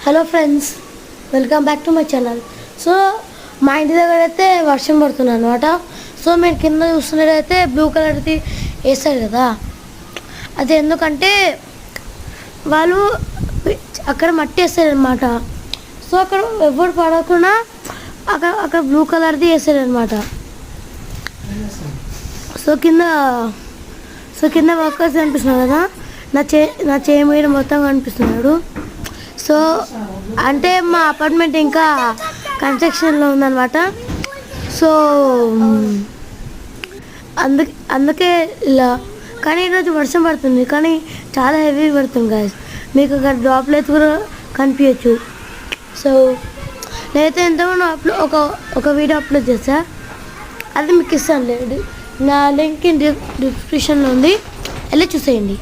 Hello friends, welcome back to my channel. So మా ఇంటి దగ్గర అయితే వర్షం పడుతుంది అనమాట. సో మీరు కింద చూస్తున్నట్టయితే బ్లూ కలర్ది వేస్తారు కదా, అది ఎందుకంటే వాళ్ళు అక్కడ మట్టి వేస్తారనమాట. సో అక్కడ ఎవరు పడకుండా అక్కడ బ్లూ కలర్ది వేస్తారనమాట. సో కింద వర్కర్స్ కనిపిస్తున్నారు కదా, నా చేయి మీద మొత్తం కనిపిస్తున్నాడు. సో అంటే మా అపార్ట్మెంట్ ఇంకా కన్స్ట్రక్షన్లో ఉందన్నమాట. సో అందుకే ఇలా. కానీ ఈరోజు వర్షం పడుతుంది, కానీ చాలా హెవీ పడుతుంది గాయస్. మీకు అక్కడ డ్రాప్లెట్స్ కూడా కనిపించచ్చు. సో నేనైతే ఎంతమంది ఒక వీడియో అప్లోడ్ చేస్తా, అది మీకు ఇస్తాను. నా లింక్ డిస్క్రిప్షన్లో ఉంది, వెళ్ళి చూసేయండి.